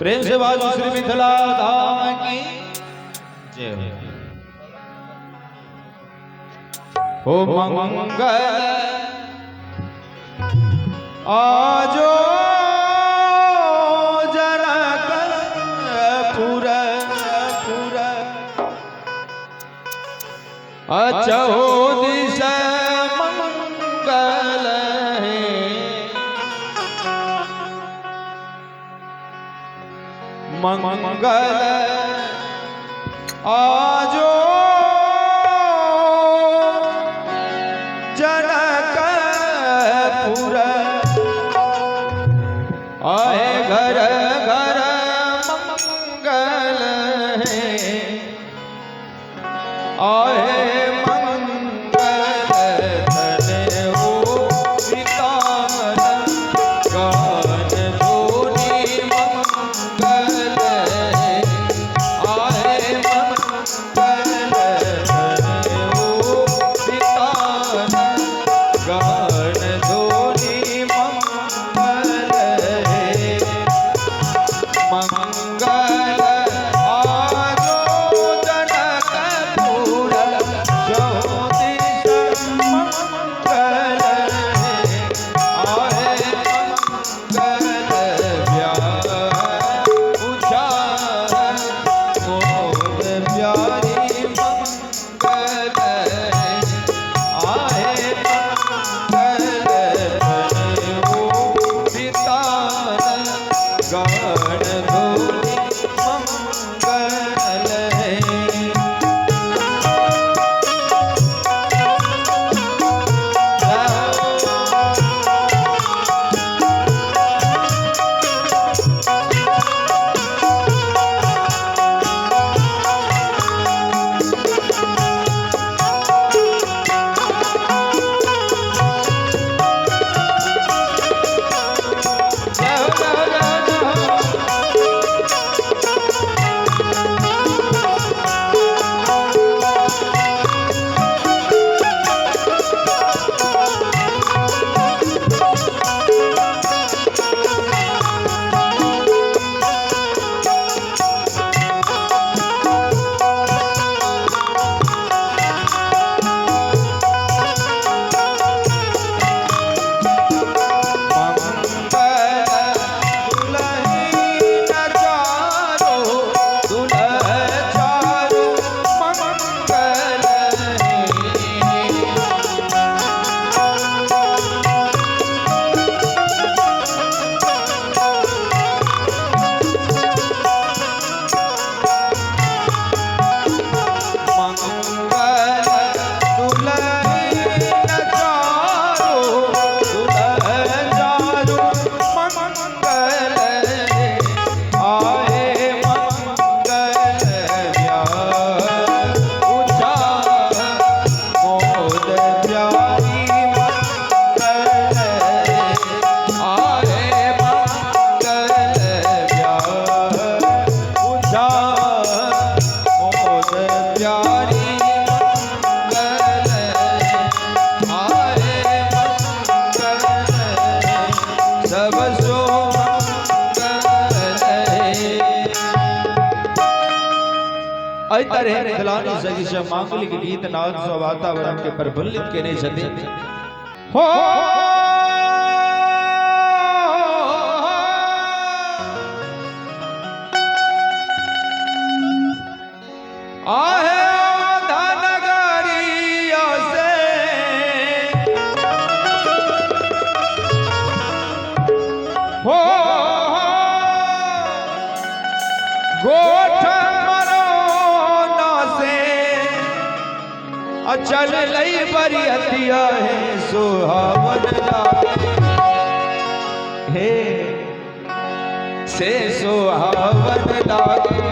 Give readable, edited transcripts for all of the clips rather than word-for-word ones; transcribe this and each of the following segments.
प्रेम से बाजू श्री मिथिला धाम की जय हो। मंगल आजो जनकपुर अचहो दिश मंगल है। मंगल आजो जनकपुर आए घर घर मंगल है। आए मांगलिक गीत नाद सो वातावरण के प्रफुल्लित केने छथि हो। आहे धनगरिया से हो गोठ चल लई बरियतिया है सुहावन लागे हे से सुहावन लागे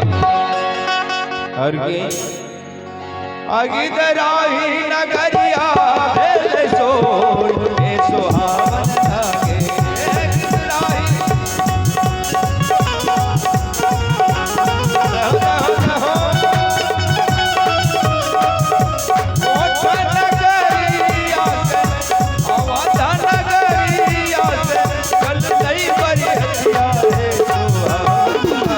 हर के अगिदराही नगरिया भेल सोर हे सुहावन लागे नगरिया से चल लई बरियतिया है सुहावन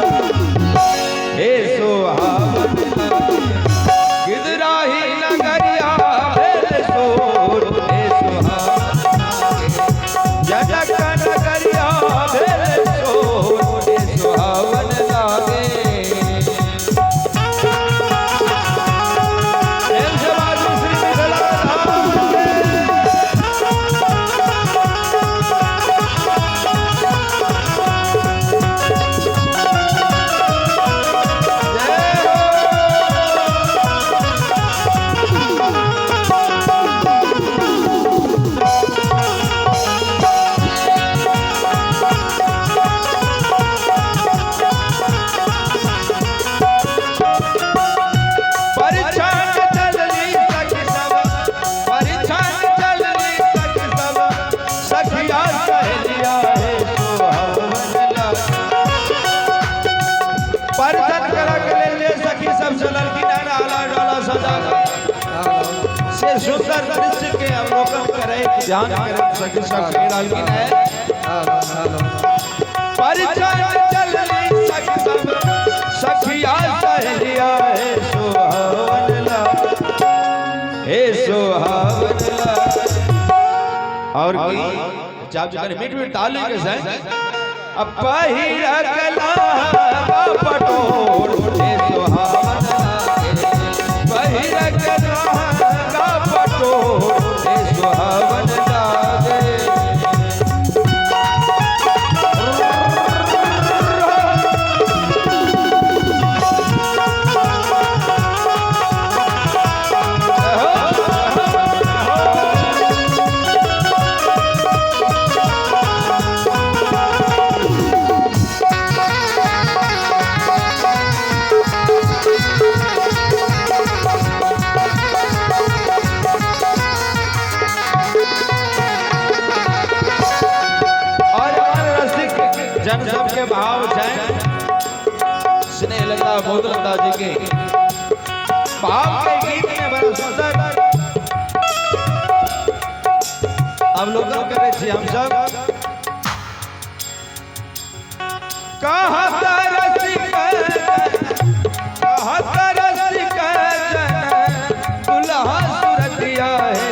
ये सुंदर दृश्य के अवलोकन करे, ध्यान करे सखी सखी डालकिन है परिचय चलनी सखिया सहेलिया हे सुहावन और चाप करे मीठ मीठ ताल के संग अब पहिरा गला पटोर हे सुहावन पहिरा गला पटोर हे सुहावन लागे जन सब के भाव जाए स्नेह लता बोध लता जी के भाव के गीत में बड़ा सुंदर अवलोकन करे छी हम सब कहत रसिक दुल्हा सुरतिया है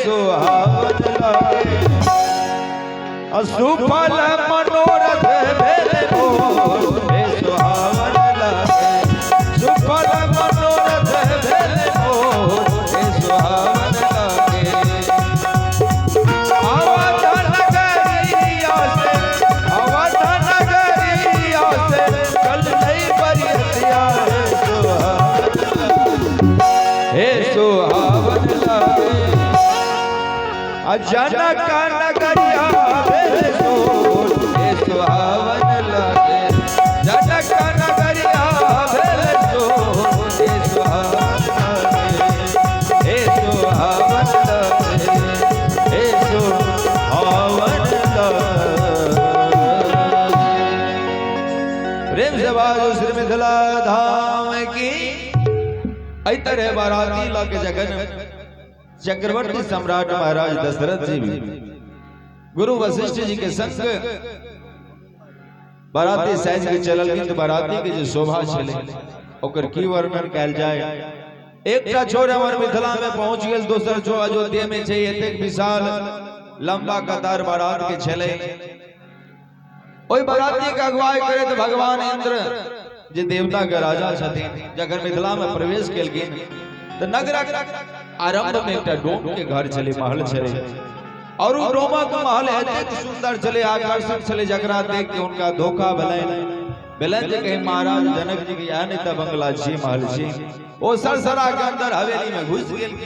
सुहावन लागे सुफल मनोरथ भेल मोर हे सुहावन लागे सुफल मनोरथ भेल मोर हे सुहावन लागे अवध नगरिया से कल नहीं बरियतिया हे सुहावन लागे जनक नगरिया सुहावन लागे जनक नगरिया भेल हे सुहावन लागे हे सुहावन लागे हे सुहावन लागे प्रेम से बाजो श्री मिथिला धाम की ऐतरे बाराती लागे जगन चक्रवर्ती सम्राट महाराज दशरथ जी भी गुरु वशिष्ठ जी के संग बाराती साइज के चलल की बाराती के जो शोभा चले ओकर की वर्णन कैल जाए एकटा छोर हमर मिथिला में पहुंच गेल दोसर छो अयोध्या में छै एतेक विशाल लंबा कतार बारात के चले ओई बाराती के अगुवाई करे तो भगवान इंद्र जे देवता के राजा छथिन जकर मिथिला में प्रवेश केलखिन तो नगरक आरंभ में एकटा डोम के घर चले महल चले और वो डोमक महल एतेक सुंदर चले आकर्षक चले जकरा देख के उनका धोखा बेलन जे कहे महाराज जनक जी के यहाँ नहीं था बंगला छी महल छी वो सरसरा के अंदर हवेली में घुस गेल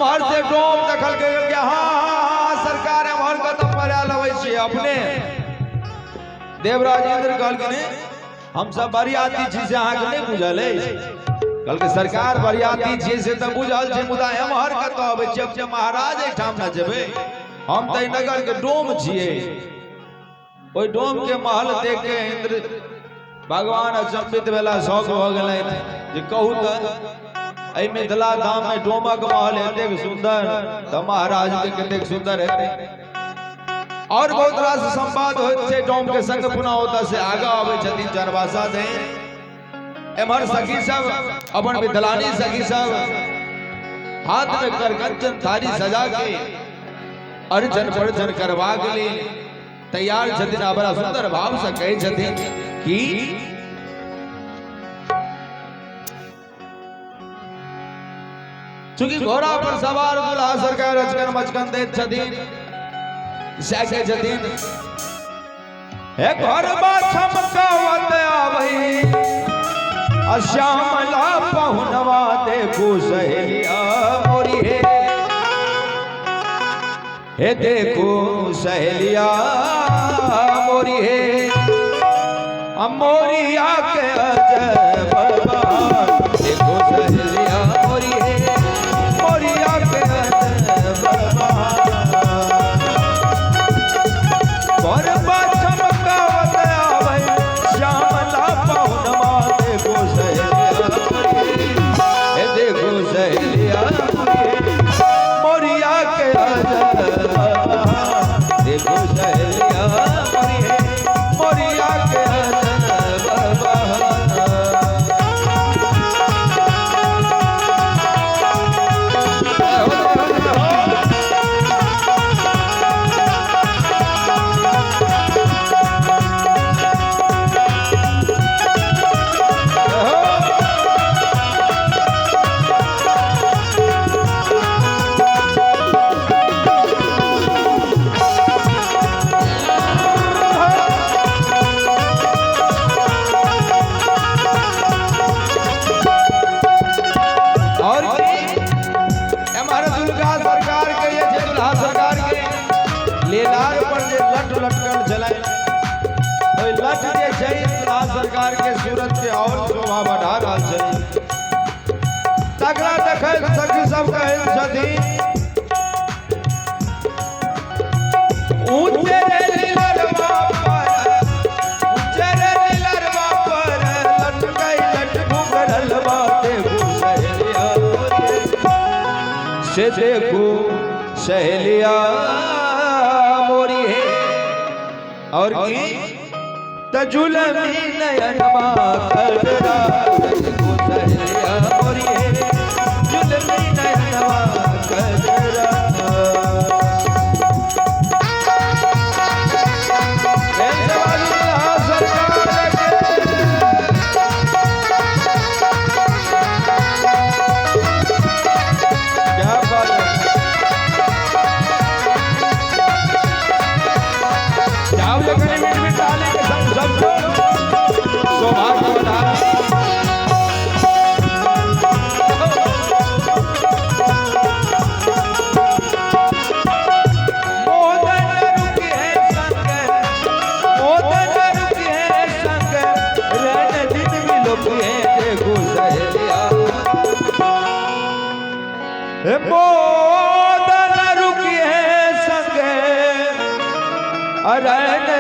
महल से डोम दखल के हाँ सरकार महल का तो पर्या लवे छी अपने देवराज इंद्र कहलखिन हम सब बरियाती छी से अहाँ के नहीं बुझल है कल के सरकार बरियाती छे से त बुझल छे मुदा एमहर के तो अबै जब महाराज एठाम न जेबे हम त नगर के डोम छिए ओई डोम के महल देख के इंद्र भगवान अचंबित भेला शौक भ गेलै जे कहू त एहि मिथिला धाम में डोमक महल एतेक सुंदर त महाराज के कतेक सुंदर हेतै और बहुत रास संवाद होइत छै डोम के संग पुनः ओतऽ से आगा आबै छथिन चरवासा दे एमहर सखी सब अपन मिथिलानी सखी सब हाथ में करकंचन थारी सजा के अर्चन वर्चन करवा के लिए तैयार छथिन बड़ा सुंदर भाव से कहे छथिन कि चूंकि घोड़ा पर सवार दुल्हा सरकार रचकन मचकन देत छथिन सके छथिन हे घर बा चमकावत आवई श्यामला पहुनवा देखो सहेलिया मोरी हे देखो सहेलिया मोरी है मोरिया के अजब देखो सहेलिया मोरी है मोरिया के अजब और शोभा बढ़ा रहल छथिन। तकरा देखैत सखी सब कहैत छथिन ऊँचे रे लीलरवा पर लटकै लटकू करल बाते सहेलिया से देखो सहेलिया मोरी है और की तजुलमी नयनमा कदरा देखो सहेलिया मोरी है जुलमी नयनमा कदरा।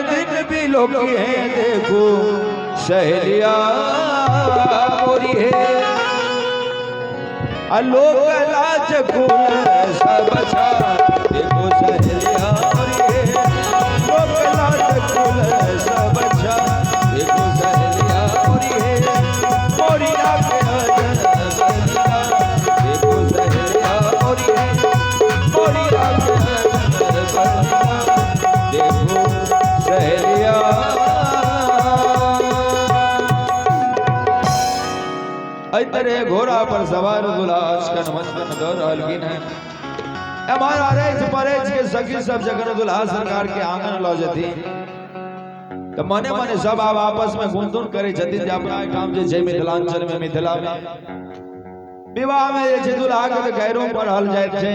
दिन भी लोग है देखो सहेलिया मोरी है लोग लाज गुण सब अच्छा देखो सहेलिया मोरी है लोग लाज गुण सब अच्छा देखो सहेलिया मोरी है मोरी आके देखो सहेलिया मोरी है मोरी आके देखो सहेलिया। इतरे घोड़ा पर सवार दुलास कन मस्कन दौर अलगिन है हमारा रेज परेज के सखी सब जगन दुल्हा सरकार के आंगन लौ जती तो मने मने सब आप आपस में गुनगुन करे जती जे अपना काम जे छै मिथिलांचल में मिथिला में विवाह में जे छै दुल्हा के गैरों पढ़ल जाय छै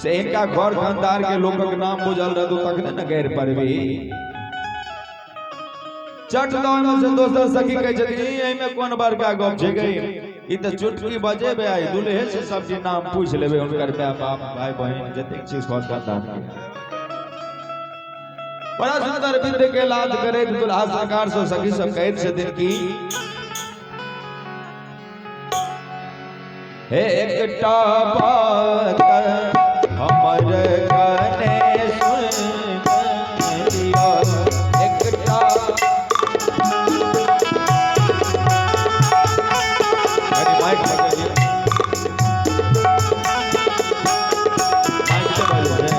से इनका घर खानदार के लोगक नाम बुझल रहतो तखने न गैर परबी चट दान से दोसर सखी कह छथि एहि में कोन बड़का गप छै गई ई त चुटकी बजेबे आई दुल्हे से सब चीज नाम पूछ लेबे उनकर माय बाप भाई बहन जतेक चीज घर खानदार के बड़ा सुंदर विध के लाद करे दुल्हा सरकार से सखी सब कहैत छथिन कि हे एकटा बात हमर कने सुन लिया एकटा अरे माइक लगाइए माइक से बोलिए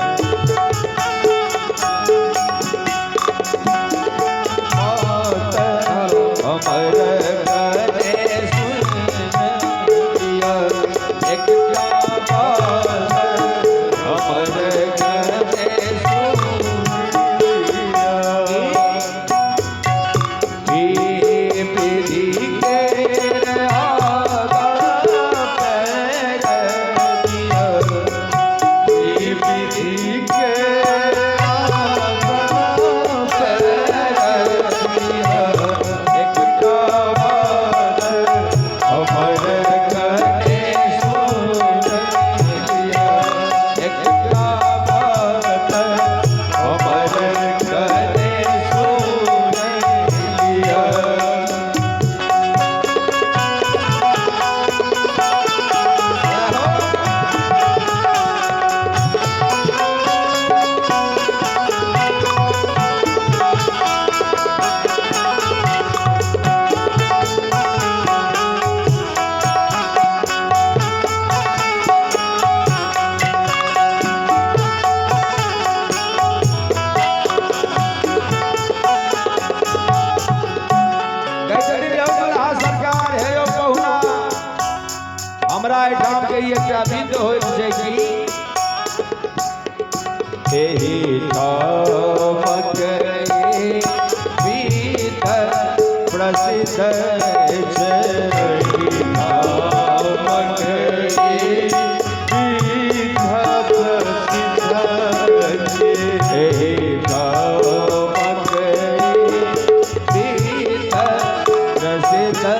हमर कने सुन लिया एकटा विध हो प्रसिद्ध प्रसिद्ध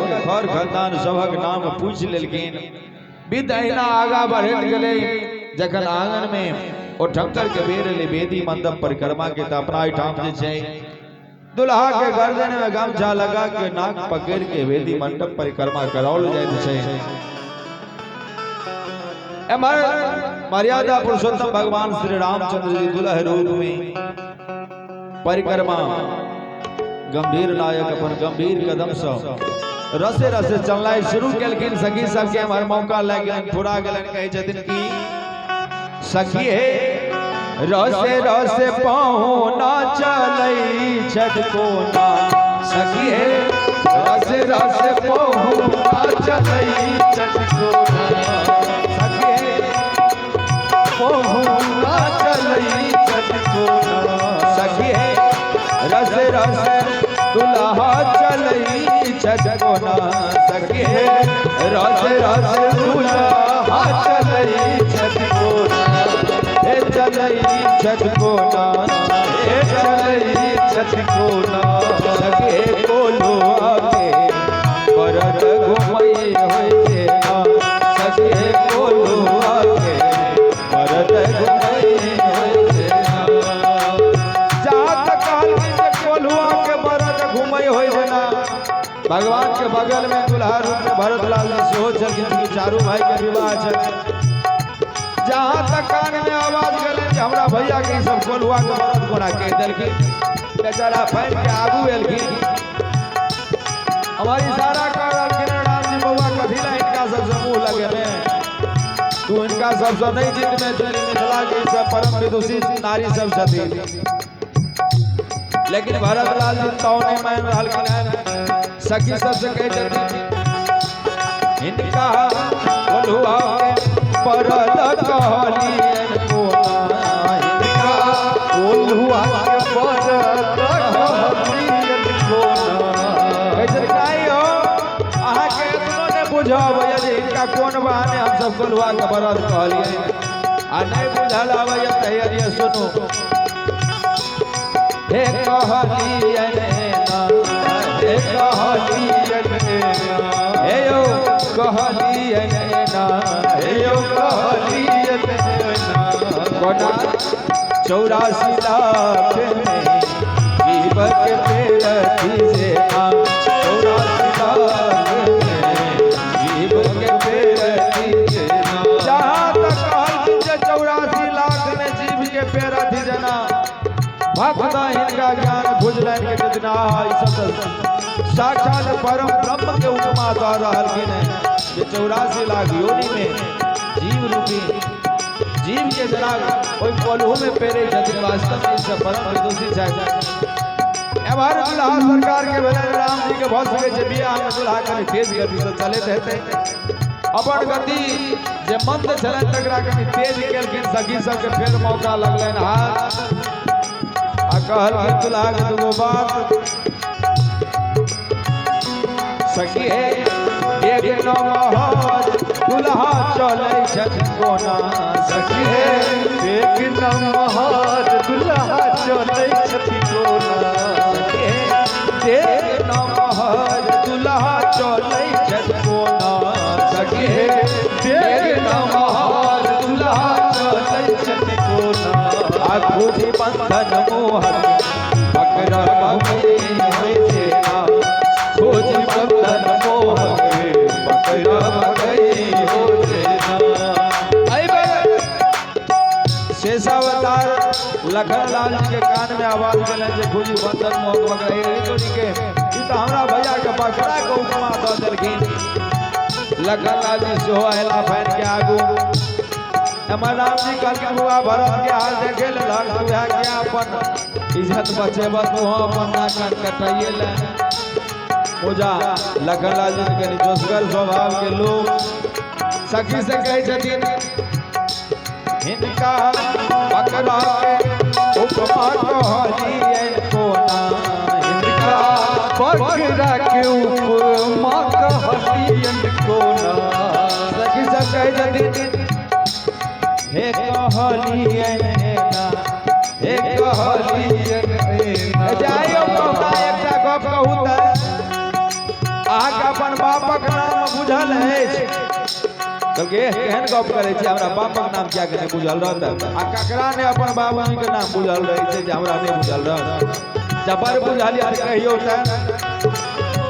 के घर खानदान सबक नाम पूछ लेलखिन। विद अहिना आगा बढ़त गेले जखन आंगन में ओ ठक्कर के बेर ले वेदी मंडप परिक्रमा के त अपना ठाम जे छै दुल्हा के गर्दन में गमछा लगा के नाक पकड़ के वेदी मंडप परिक्रमा कराओल जाइत छै। एमर मर्यादा पुरुषोत्तम भगवान श्री रामचंद्र जी दुल्हा रूप में परिक्रमा गंभीर नायक अपन गंभीर कदम से रसे रसे चलना शुरू केलखिन। सखी सबके हमार मौका लग गए पूरा गलन कहे छथिन कि सखी हे रसे रसे पहुना चलई छठ कोना। सखी हे रसे रसे पहुना चलई छठ कोना। सखी हे पहुना चलई छठ कोना। सखी हे रसे रसे दुल्हा चलई छठ कोना। सखी हे रसे रसे दुल्हा चलई छठ कोना। हे चलई छठ कोना। हे चलई छठ कोना। सखी हे कोलो आके परत घुमई होय जे ना। सखी हे कोलो आके परत घुमई होय जे ना। जात काल के कोलुआ के परत घुमई होय जे ना। भगवान के बगल में दुल्हा रूप में भरत लाल सेहो छलखिन कि चारू भाई के विवाह छल। जहां तक कान में आवाज गले कि हमरा भैया के सब कोलुआ के भरत कोना कह देलखिन। बेचारा फैन के आगू एलखिन हमारी इशारा कर रहलखिन राम जी बउआ कथी ला इनका सबसे मुंह लगे में तू इनका सबसे नहीं जीत में तेरी मिथिला के सब परम विदुषी नारी सब छथिन। लेकिन भरत लाल जी तो नहीं मान रहलखिन। सखी सबसे कह छथिन इनका कोलुआ के परत कहलियन कोना। इनका कोलुआ के परत कहलियन कोना। कैसे काई हो अहाँ के एतनो ने बुझाव यदि इनका कोन बहाने हम सब कोलुआ के परत कहलियन आ नहीं बुझल आवे त ये सुनो। हे कहलियन ना हे कहलियन ना हे यो कहलियन ना हे यो कहलियन ना। कोना 84 लाख में जीव के पेरथी से ना। 84 लाख में जीव के पेरथी से ना। जहाँ तक कहल जे 84 लाख में जीव के पेरथी जना भक्त इनका ज्ञान बुझलन के कितना ई सब साक्षात परम ब्रह्म के उपमा दऽ रहलखिन है। जे 84 लाख योनि में जीव रूपी जीव के जना ओइ कोल्हू में पेरे छथिन। वास्तव में सब परम विदुषी छथि। एबार दुल्हा सरकार के भेलन राम जी के भऽ सकै छै बियाह में दुल्हा कनि तेज गति से चलैत हेतै। अपन गति जे मंद छलनि तकरा कनि तेज केलखिन। सखी सबके फेर मौका लगलनि हाथ आ कहलखिन दुल्हा के दुगो बात। सखी हे एक नमहर दुल्हा चलै छठ कोना। सखी हे एक नमहर दुल्हा चलै छठ कोना। सखी हे एक नमहर दुल्हा चलै छठ कोना। सखी हे एक नमहर दुल्हा चलै छठ कोना। आ खूबी बंधन मोहन पकड़ घुमई होय जे ना। खोजी बंधन लखनलाल जी के कान में आवाज देले जे खुजी बंदर मोह बकरा ए तोरी के ई त हमरा भैया के बकरा के उपमा द देलखिन। लखनलाल जी सेहो अहला फैन के आगू हमर राम जी कहलखिन हुआ भरत के हाल देखे ले लग तुहा के अपन इज्जत बचेब तो अपन नाक कटाइए ले पूजा। लखनलाल जी के जोशगर स्वभाव के लोग सखी से कहे छथिन हिनका बकरा के उपमा कहलिए कोना, हिनका बकरा के उपमा कहलिए कोना। सखी से कहे छथिन हे कहलिए ना, हे कहलिए ना। जाइयो कहता एकटा गप कहू त अहाँके अपन बापक नाम बुझल अछि? कहलकै केहन गप करै छी, हमरा बापक नाम किया के नहीं बुझल रहत? आ ककरा ने अपन बाबूजी के नाम बुझल रहै छै जे हमरा नहीं बुझल रहत? जबर बुझल यार कहियो त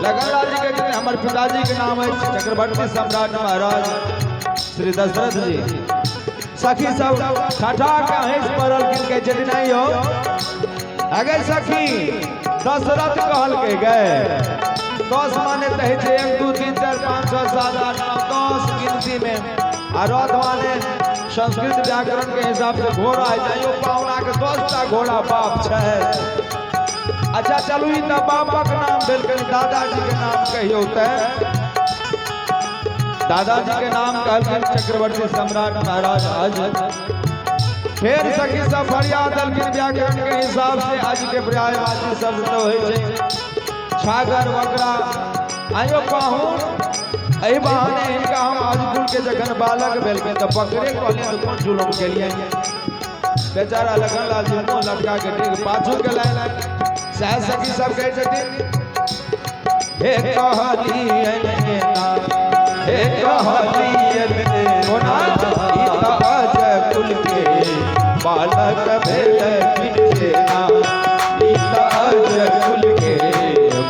लखनलाल जी के हमर पिताजी के नाम अछि चक्रवर्ती सम्राट महाराज श्री दशरथ जी। सखी सब ठठा के हंस पड़ल के छथिन नहीं हो अगे सखी दशरथ कहल के गए 10 माने कहे थे 1 2 3 4 5 6 7 8 9 10 गिनती में और रथ माने संस्कृत व्याकरण के हिसाब से घोड़ा है जाइयो पावना के 10 टा घोड़ा बाप है। अच्छा चलू ई त बापक नाम भेल के दादाजी के नाम कहियो त दादाजी के नाम कहलखिन चक्रवर्ती सम्राट महाराज अज। फिर सखी सब फरियाद दलखिन व्याकरण के हिसाब से आज के पर्यायवाची शब्द तो होय छै छागर वगरा आयो पाहुन एहि बहाने इनका हम आजकुल के जखन बालक भेल के त बकरे कहलिए तो कोन जुलुम केलिए। बेचारा लखनलाल जी मुंह लटका के ठीक पाछू के लाइन सह सखी सब कहे छथिन हे कहलिए ना, हे कहलिए कोना ई त आजकुल के बालक भेल किनके ना, ई त आजकुल के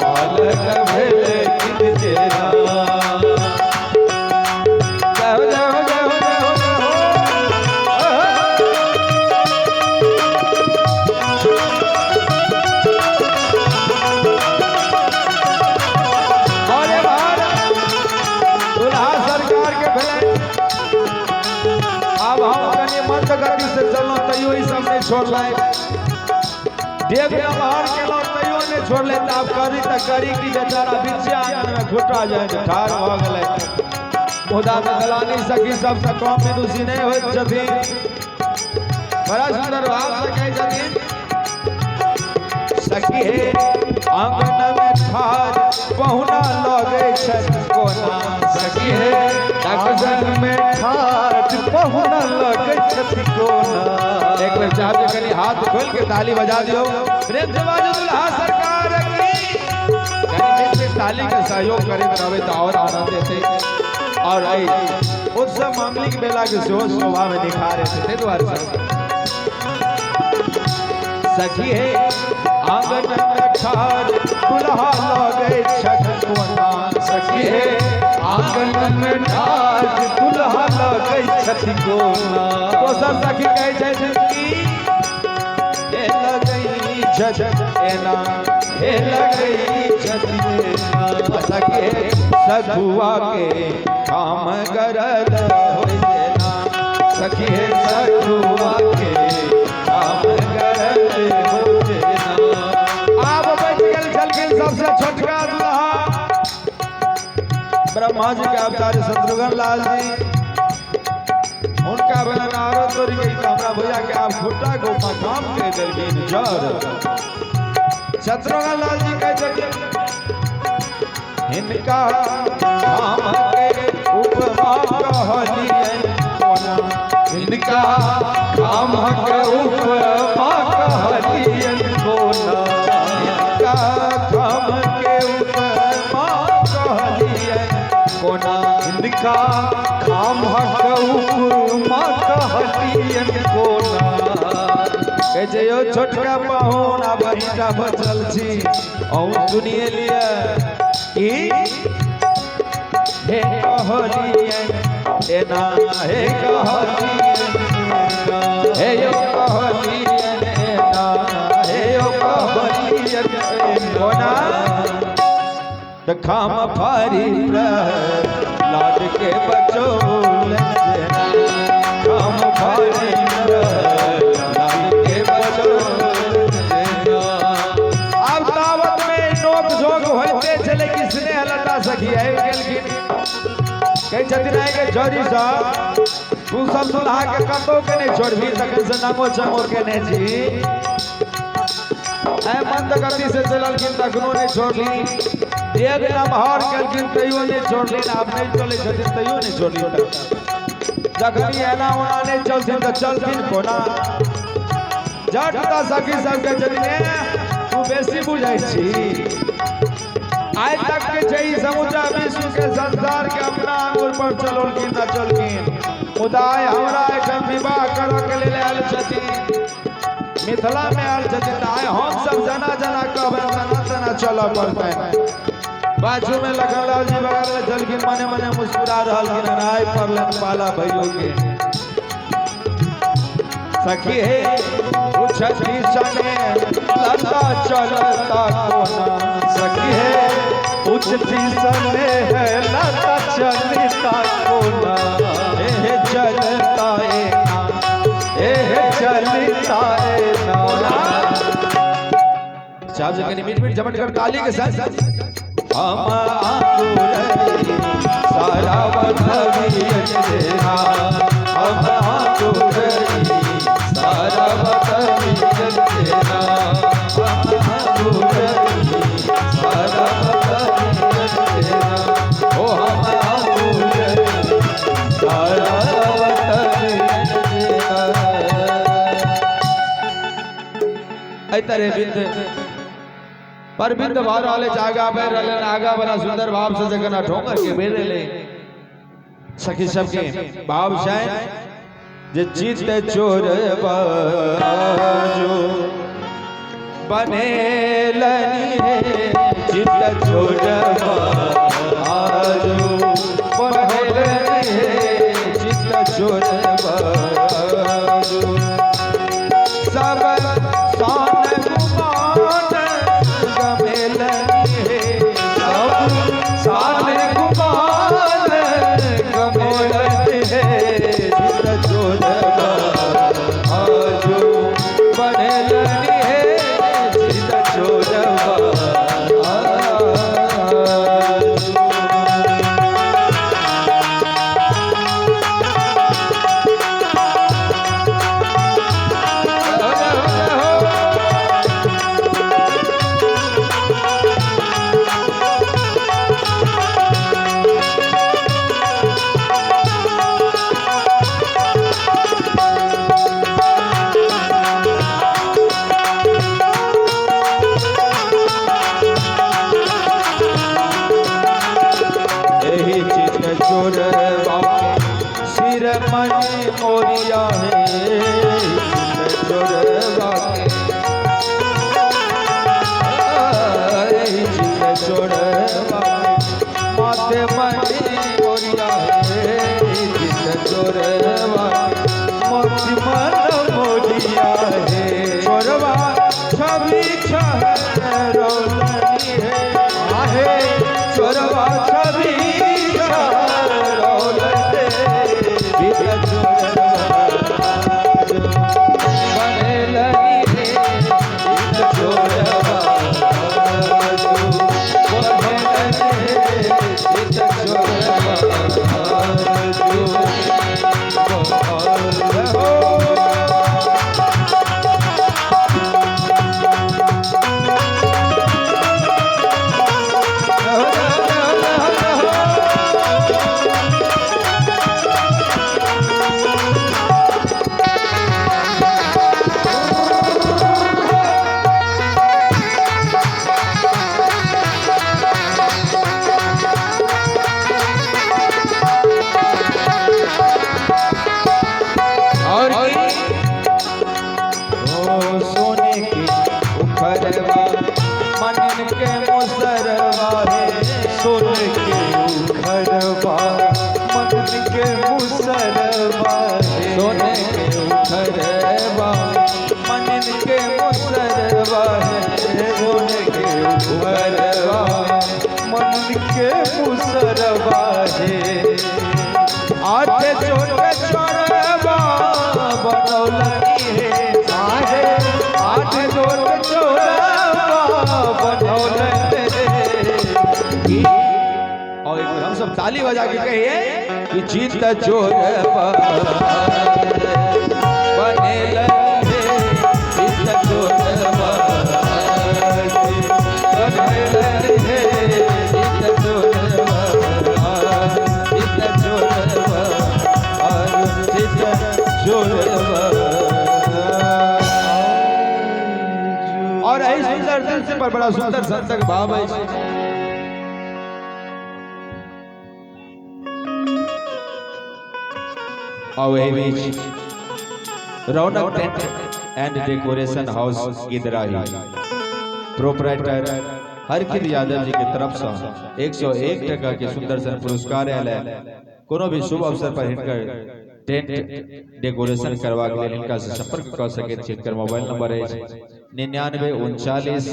बालक भेल किनके ना। जाओ जाओ जाओ जाओ अरे भारत दुल्हा सरकार के भेले। अब हम कनी मंद गति से चलना तैयो ई सब नहीं छोड़लै देव व्यवहार केलो तैयो नहीं छोड़ले त अब करी त करी की बेचारा बिछिया आंगन में घुटा जाए ठार भ गेलै। मुदा में दलानी सखी सब से कम विदुषी नहीं होइत छथिन। बड़ा सुंदर भाव से कहे छथिन सखी हे आंगन में ठार पहुना लगे छै कोना, सखी हे आंगन में ठार पहुना लगे छथि कोना। एक बेर चाहते कनी हाथ खोल के ताली बजा दियो प्रेम से बाजू दुल्हा सरकार की। कनी में ताली के सहयोग करे रहबे त और आनंद देते और आई उत्सव मांगलिक बेला के सेहो शोभा में निखारे थे द्वारे सखी है आंगन में ठार दुल्हा लगे छठ कोना, सखी हे आंगन में ठार दुल्हा लगे छथि कोना। तो सब सखी कहे छै कि हे लगई छठ एना, हे लगई छठ एना। सखी सखुआ के काम करल होय ना, सखी हे सखुआ के काम करल होय ना। आब बैठ गेल छलखिन सबसे छोटका दुल्हा ब्रह्मा जी के अवतार शत्रुघ्न लाल जी। उनका बना नारो तोरी गई तो हमरा भैया के आप छोटा को मकाम के देलखिन जर। शत्रुघ्न लाल जी कहे छथिन हिनका काम के उपमा कहलिए कोना, इनका काम के उपमा कहलिए कोना। इनका काम के उपमा कहलिए कोना, इनका काम के उपमा कहलिए कोना। कहे छै यो छोटका पाहुन आ बहिटा बचल छी और सुनिए लिए कि हे कहलिए एना, हे कहलिए एना, हे यो कहलिए तो खाम फारी लाद के बचोल खाम फारी लाद के बचोल। अब दावत में नोक झोंक होते चले किसने हलता सखी है कहीं छथिन है के जौरी साहब तू सब सुलहा के कतो के नहीं छोड़बी तखन से नमो चमो के ने जी ऐ मंद गति से चललखिन तखनो नहीं छोड़ली एक लम्हार केलखिन तैयो नहीं छोड़ली आप नहीं चले छथिन तैयो नहीं छोड़ली जखनी एना ओना नहीं चलथिन तो चलथिन कोना जटता सखी सबके जदिने तू बेसी बुझै छी आज तक के छै समुद्र विश्व के संसार के अपना अंगुर पर चलोलखिन न चलखिन मुदाय हमरा एखन विवाह करऽ के लेल आयल छथिन मिथिला में आयल छथिन आय हम सब जना जना कहबै तना तना चलऽ पड़तै बाजू में लखनलाल जी बगल में चलखिन मने मने मुस्कुरा रहलखिन आय परलन पाला भइयो के सखी हे उछती सने लता चलता कोना सखी है उछती सने है लता चलता कोना हे चलता ए चलता साहब जी के मीट झमट कर ताली के साथ हम आकुरई सारा बखरी तेरा हम आकुरई सारा बखरी तेरा हम आकुरई सारा बखरी तेरा ओ हम आकुरई सारा बखरी तेरा। ऐ तरह बिंद पर बिंद भार वाले जागा पे रले नागा बना सुंदर भाव से जगना ठोकर के मेरे ले सखी सबके भाव शायद जे चित चोर बाजो बने लनी रे चित चोर बाजो बने लनी रे चित चोर बाजो सब शान गुमान मोरिया है चोरवा के चोरवा माथे मनी मोरिया है चोरवा मोती मन मोरिया है चोरवा छवि रोलनी है आहे चोरवा छवि मन रहे आठ छोटे छोरवा बनौलनी है आहे आठ छोटे छोरवा बनौलनी और एक बार हम सब ताली बजा के कहिए कि जीत चोरवा बने लगे जीत चोरवा बने लगे जीत चोरवा जीत चोरवा जीत चोरवा और ऐ सुंदर दिल से पर बड़ा सुंदर संतक भाव है और वही बीच Raunak tent and decoration house Gidrahi proprietor Harkit Yadav ji की तरफ से 101 टका के सुंदर सन पुरस्कार आयल कोनो भी शुभ अवसर पर हिनकर टेंट डेकोरेशन करवा के लिए इनका से संपर्क कर सके छी। इनकर मोबाइल नंबर है 9939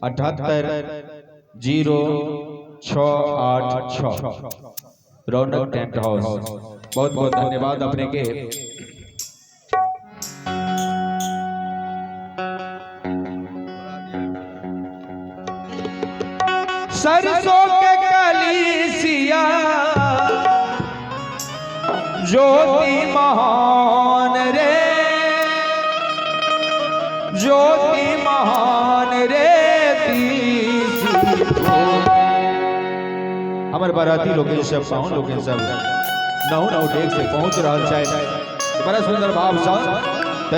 78 0686 रौनक टेंट हाउस। बहुत बहुत धन्यवाद अपने के। सरसों के कलीसिया ज्योति महान रे ज्योति महान रे हमारे बाराती लोग सब पाउन लोग सब नौ डेग से पहुंच रहा है बड़ा सुंदर भाव सा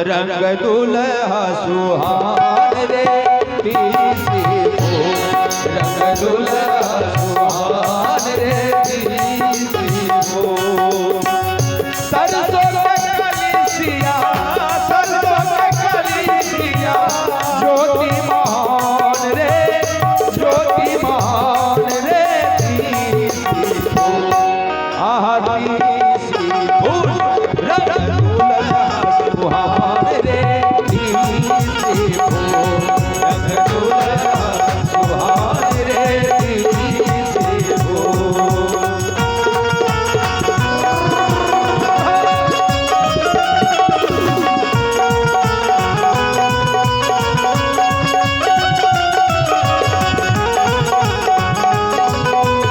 रंग दुल्हा सुहान रे तीसी रंग दुल्हा सुहान रे तीसी सरसों के कलीसिया ज्योति महान रे तीसी फूल रंग दुल्हा सुहान रे तीसी रंग दुल्हा सुहान रे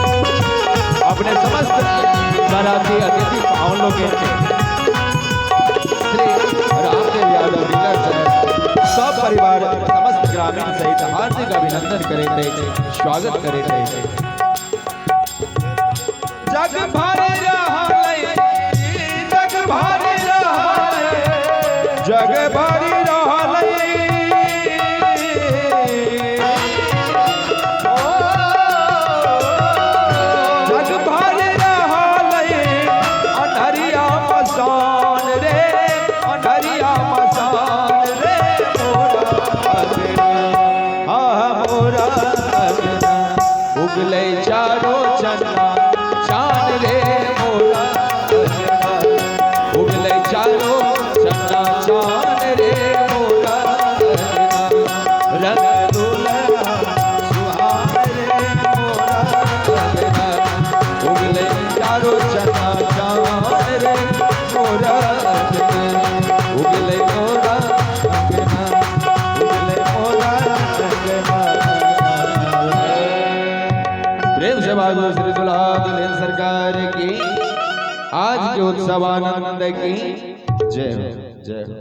अपने समस्त बाराती अतिथि पावन लोग श्री रामदेव यादव डीलर सब परिवार समस्त ग्रामीण सहित हार्दिक अभिनंदन करे थे, स्वागत करे थे। जग भारी रहलै जग भारी रहलै जग भरी रहलै जग भारी रहलै अनहरिया मसान रे अनहरिया मसान रे मोरा उगलै चारो चन्ना चान रे मोरा उगलै चारो चन्ना चान रे मोरा रंग दुल्हा सुहान रे मोरा उगलै चारो चन्ना चान रे मोरा उगलै मोरा उगलै मोरा प्रेम से बाजो श्री दुल्हा दुल्हन सरकार की आज के उत्सव आनंद की जय हो जय हो।